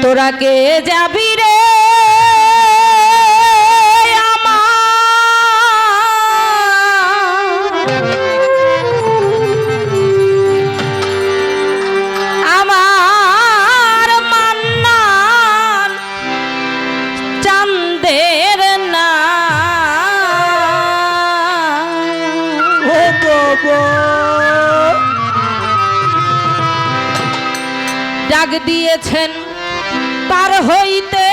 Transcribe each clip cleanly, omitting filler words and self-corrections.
তোরা কে যাবি রে আমার মান্নান চাঁদের না ও বাবা ডাক দিয়েছেন পার হইতে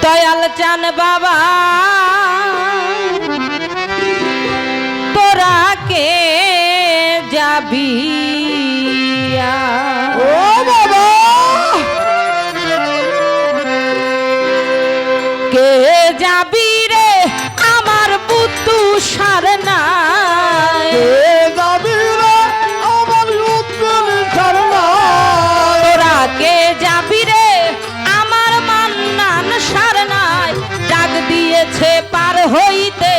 দয়াল চান বাবা তোরা কে যাবি ও বাবা কে যাবি রে আমার বুদ্ধু সার নাই যাবি রে আমার উত্তর ঝরনা তোরা কে যাবি রে আমার মান্নান সার নাই ডাক দিয়েছে পার হইতে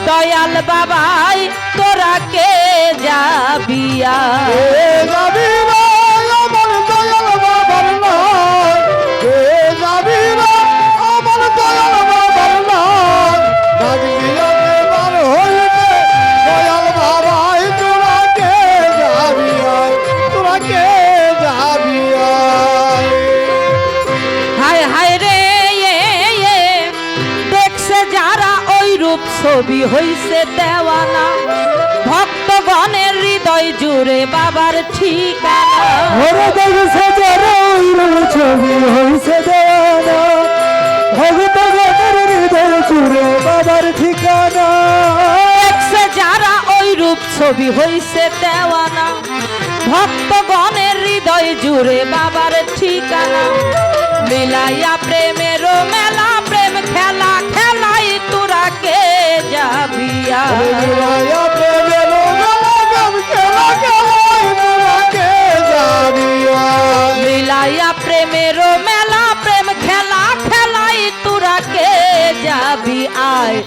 দয়াল বাবাই তোরা কে যাবি যাবি রে আমার দয়াল বাবার নাই যাবি রে আমার দয়াল বাবার নাই ডাক দিয়াছে বার হইতে দয়াল বাবাই তোরা কে যাবি তোরা কে যাবি হায় হায় রে দেখছে যারা ওই রূপ ছবি হইছে দেওয়ানা ভক্তগণের হৃদয় জুড়ে বাবার ঠিকানা ওরে দেখছে যারা ওই রূপ ছবি হইছে দেওয়ানা ভক্তগণের হৃদয় জুড়ে বাবার ঠিকানা দেখছে যারা ওই রূপ ছবি হইছে দেওয়ানা ভক্তগণের হৃদয় জুড়ে বাবার ঠিকানা মিলাইয়া প্রেমের মেলা প্রেম খেলা খেলাই তোরা কে যাবিয়া মিলাইয়া প্রেমের মেলা প্রেম খেলা খেলাই তোরা কে যাবি আয়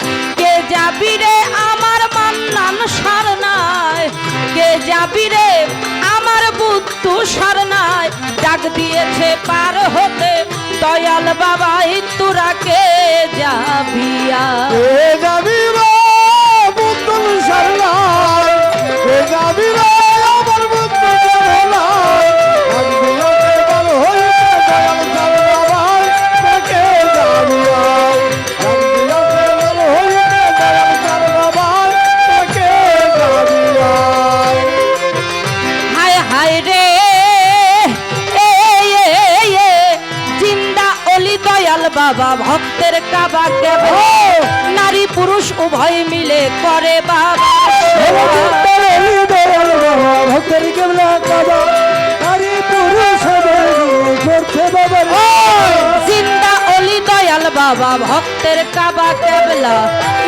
কে যাবি রে আমার মান্নান সার নাই কে যাবি রে আমার বুদ্ধু সার নাই ডাক দিয়েছে পার হতে দয়াল বাবাই তোরা কে যাবিয়া হায় হায় রে জিন্দা অলি দয়াল বাবা ভক্তের কাবা কেবে নারী পুরুষ উভয় মিলে করে বাবা জিন্দা অলি দয়াল বাবা ভক্তের কাবা কেবলা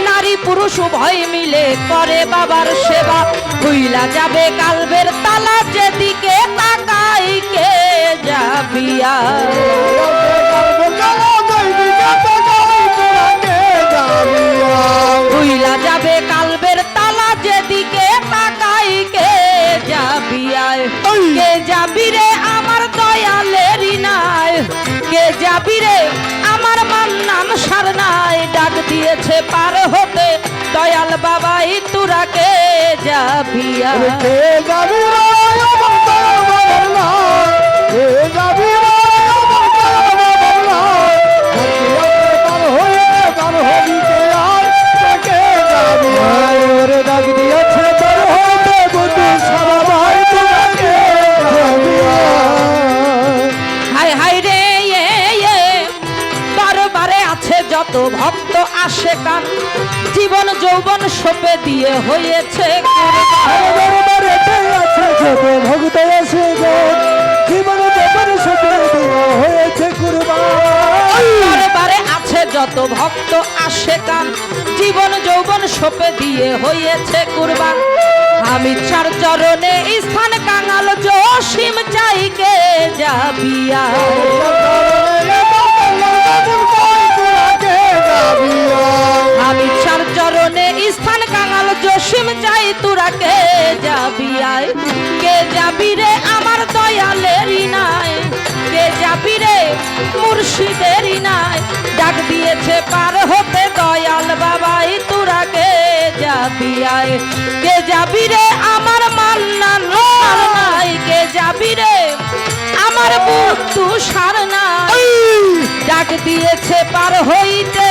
নারী পুরুষ উভয় মিলে করে বাবার সেবা ভুইলা যাবে কালবের তালা যেদিকে তাকাই কে যাবিয়া ভুইলা যাবে কালবের তালা যেদিকে তাকাই কে যাবিয়া কে যাবি রে আমার দয়ালেরই নাই কে যাবি রে আমার মান্নান সার নাই ডাক দিয়েছে পার হতে দয়াল বাবাই তোরা কে যাবিয়া হায় হায় রে দরবারে আছে যত ভক্ত আসে কান জীবন যৌবন সোপে দিয়ে হয়েছে দরবারে আছে যত ভক্ত আসে কান জীবন যৌবন সোপে দিয়ে হয়েছে কুরবান আমি চার চরণে স্থান কাঙাল জসিম চাইকে যাবিয়া আমি চার চরণে স্থান কাঙাল জসিম অসীম চাই তোরা কে যাবি আয় কে যাবি রে আমার দয়ালেরই নাই কে যাবি রে মুর্শিদেরই নাই ডাক দিয়েছে পার হতে দয়াল বাবাই তোরা কে যাবি আয় কে যাবি রে আমার মান্নান সার নাই কে যাবি রে আমার বন্ধু সার নাই ডাক দিয়েছে পার হইতে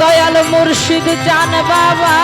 দয়াল মুর্শিদ জান বাবা